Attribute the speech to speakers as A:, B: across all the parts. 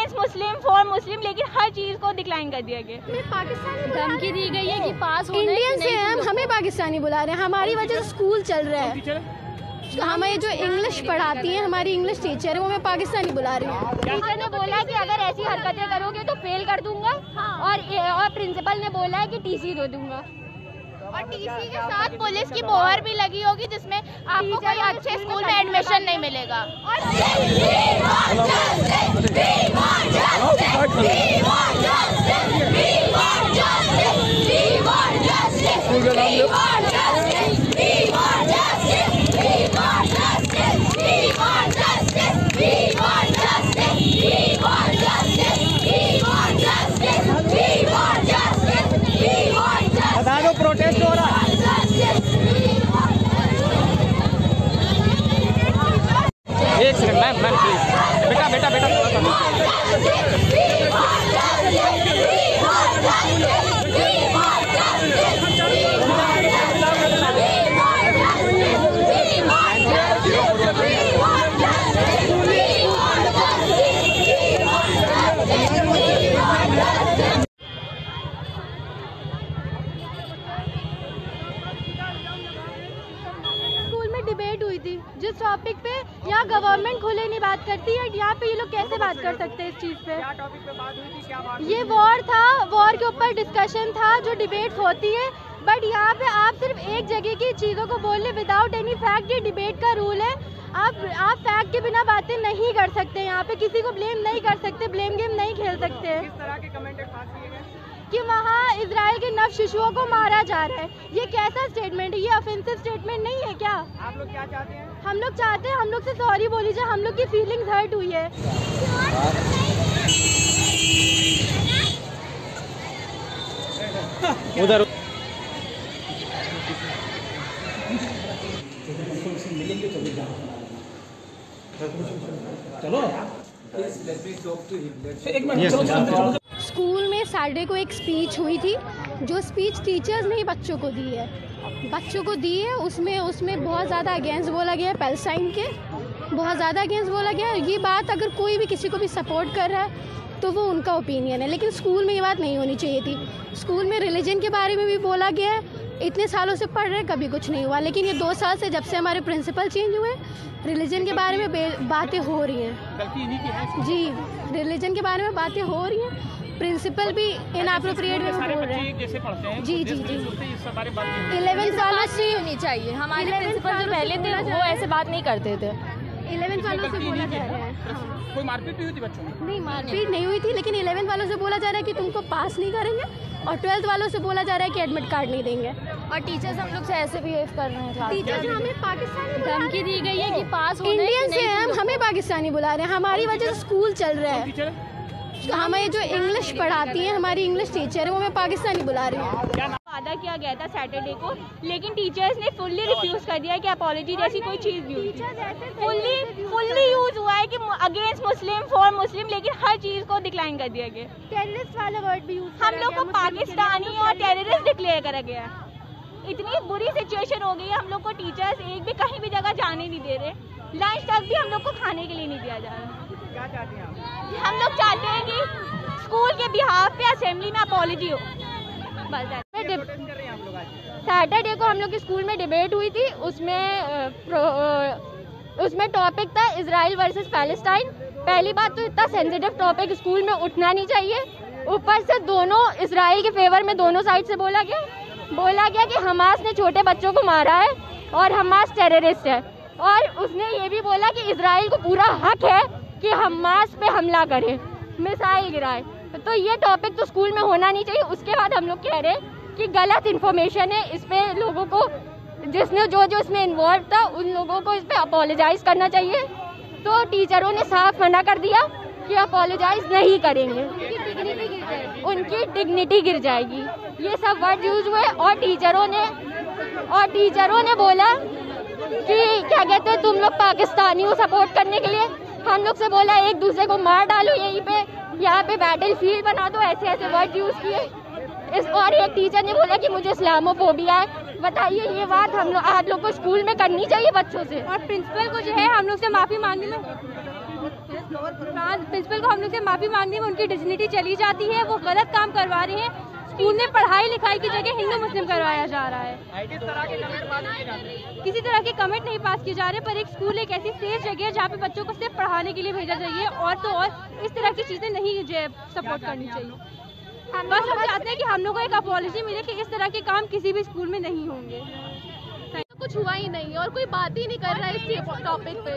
A: Against Muslim for Muslim, लेकिन हर चीज़ को decline कर दिया गया।
B: पाकिस्तानी धमकी दी गई है कि पास इंडियन से हमें पाकिस्तानी बुला रहे हैं, हमारी वजह से स्कूल चल रहा है। हमें जो इंग्लिश पढ़ाती हैं, हमारी इंग्लिश टीचर है, वो हमें पाकिस्तानी बुला रही है।
A: टीचर ने बोला कि अगर ऐसी हरकतें करोगे तो फेल कर दूंगा, और प्रिंसिपल ने बोला है कि टीसी दे दूंगा।
C: और टीसी के साथ पुलिस की मोहर भी लगी होगी, जिसमें आपको कोई अच्छे स्कूल में एडमिशन नहीं मिलेगा।
D: प्रोटेस्ट हो रहा है। एक सेकंड मैम प्लीज, बेटा
B: डिबेट हुई थी जिस टॉपिक पे यहाँ गवर्नमेंट खुले नहीं बात करती है, यहाँ पे ये लोग कैसे बात कर सकते हैं इस चीज़ पे?
D: क्या टॉपिक पे बात हुई थी? क्या बात?
B: ये वॉर था, वॉर के ऊपर डिस्कशन था जो डिबेट्स होती है, बट यहाँ पे आप सिर्फ एक जगह की चीज़ों को बोल रहे विदाउट एनी फैक्ट। ये डिबेट का रूल है, आप फैक्ट के बिना बातें नहीं कर सकते। यहाँ पे किसी को ब्लेम नहीं कर सकते, ब्लेम गेम नहीं खेल सकते।
D: किस तरह के कमेंट पास किए गए
B: कि वहाँ इजराइल के नव शिशुओं को मारा जा रहा है? ये कैसा स्टेटमेंट है? ये ऑफेंसिव स्टेटमेंट नहीं है क्या?
D: आप लोग क्या चाहते हैं?
B: हम लोग चाहते हैं हम लोग से सॉरी बोली जाए, हम लोग की फीलिंग्स हर्ट हुई है।
D: उधर चलो
B: स्कूल में सैटरडे को एक स्पीच हुई थी, जो स्पीच टीचर्स ने ही बच्चों को दी है, उसमें बहुत ज़्यादा अगेंस्ट बोला गया है, पैलेस्टाइन के बहुत ज़्यादा अगेंस्ट बोला गया है। ये बात अगर कोई भी किसी को भी सपोर्ट कर रहा है तो वो उनका ओपिनियन है, लेकिन स्कूल में ये बात नहीं होनी चाहिए थी। स्कूल में रिलीजन के बारे में भी बोला गया है, इतने सालों से पढ़ रहे हैं कभी कुछ नहीं हुआ, लेकिन ये 2 साल से जब से हमारे प्रिंसिपल चेंज हुए, रिलीजन के बारे में बातें हो रही हैं।
D: गलती इन्हीं की है
B: जी, रिलीजन के बारे में बातें हो रही हैं, प्रिंसिपल भी इनएप्रोप्रिएट में बोल रहे हैं।
D: जैसे पढ़ते हैं
B: जी
C: 11th वालों से होनी चाहिए। हमारे प्रिंसिपल जो पहले थे वो ऐसे बात नहीं करते थे।
B: 11th वालों से बोला जा रहा है।
D: कोई मारपीट नहीं हुई थी बच्चों में?
B: नहीं, मारपीट नहीं हुई थी, लेकिन 11th वालों से बोला जा रहा है कि तुमको पास नहीं करेंगे, और 12th वालों से बोला जा रहा है कि एडमिट कार्ड नहीं देंगे।
C: और टीचर्स हम लोग से ऐसे बिहेव कर रहे हैं।
B: टीचर्स हमें पाकिस्तानी
C: धमकी दी गई है कि पास
B: इंडियन से हमें पाकिस्तानी बुला रहे हैं, हमारी वजह से स्कूल चल रहा है। हमें जो इंग्लिश पढ़ाती हैं, हमारी इंग्लिश टीचर है, वो हमें पाकिस्तानी बुला रही है।
A: वादा किया गया था सैटरडे को, लेकिन टीचर्स ने फुल्ली रिफ्यूज कर दिया कि अपॉलॉजी जैसी कोई चीज़ भी फुल्ली यूज हुआ है कि अगेंस्ट मुस्लिम फॉर मुस्लिम, लेकिन हर चीज़ को डिक्लाइन कर दिया गया।
B: टेररिस्ट वाला वर्ड भी यूज
A: हम लोग को पाकिस्तानी और टेररिस्ट डिक्लेयर करा गया। इतनी बुरी सिचुएशन हो गई है, हम लोग को टीचर्स एक भी कहीं भी जगह जाने नहीं दे रहे, लंच तक भी हम लोग को खाने के लिए नहीं दिया जा रहा।
D: क्या चाहते हैं आप?
A: हम लोग चाहते हैं कि स्कूल के बिहाफ पे असेंबली में अपॉलॉजी हो। सैटरडे को हम लोग के स्कूल में डिबेट हुई थी, उसमें टॉपिक था इजराइल वर्सेस पैलेस्टाइन। पहली बात तो इतना सेंसिटिव टॉपिक स्कूल में उठना नहीं चाहिए, ऊपर से दोनों इजराइल के फेवर में दोनों साइड से बोला गया कि हमास ने छोटे बच्चों को मारा है और हमास टेररिस्ट है, और उसने ये भी बोला कि इजराइल को पूरा हक है कि हमास पे हमला करे, मिसाइल गिराए। तो ये टॉपिक तो स्कूल में होना नहीं चाहिए। उसके बाद हम लोग कह रहे हैं कि गलत इन्फॉर्मेशन है, इस पे लोगों को जिसने जो इसमें इन्वॉल्व था उन लोगों को इस पे अपोलोजाइज करना चाहिए। तो टीचरों ने साफ मना कर दिया कि अपोलोजाइज नहीं करेंगे, उनकी डिग्निटी गिर जाएगी। ये सब वर्ड यूज हुए, और टीचरों ने बोला कि क्या कहते हैं तुम लोग पाकिस्तानी को सपोर्ट करने के लिए, हम लोग से बोला एक दूसरे को मार डालो, यहीं पे यहाँ पे बैटल फील्ड बना दो, ऐसे वर्ड यूज किए। और एक टीचर ने बोला कि मुझे इस्लामोफोबिया है। बताइए, ये बात आप लोग को स्कूल में करनी चाहिए बच्चों से, और प्रिंसिपल को जो है हम लोग से माफी मांगनी। प्रिंसिपल को हम लोग से माफी मांगने में उनकी डिग्निटी चली जाती है। वो गलत काम करवा रहे हैं। स्कूल में पढ़ाई लिखाई की जगह हिंदू मुस्लिम करवाया जा रहा है। किसी तरह के कमेंट नहीं पास किए जा रहे, पर एक स्कूल एक ऐसी सेफ जगह है जहाँ पे बच्चों को सिर्फ पढ़ाने के लिए भेजा जाइए और तो और इस तरह की चीजें नहीं सपोर्ट करनी चाहिए। बस हम चाहते हैं कि हम लोग को एक अपॉलॉजी मिले कि इस तरह के काम किसी भी स्कूल में नहीं होंगे।
C: कुछ हुआ ही नहीं और कोई बात ही नहीं कर रहा है इस टॉपिक पे।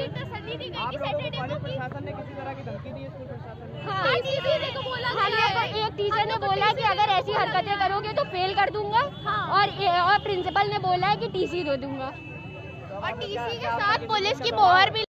C: हाँ,
A: एक टीचर ने बोला कि अगर ऐसी हरकतें करोगे तो फेल कर दूंगा। हाँ। और प्रिंसिपल ने बोला है कि टीसी दे दूंगा।
C: और टीसी के साथ पुलिस की मोहर भी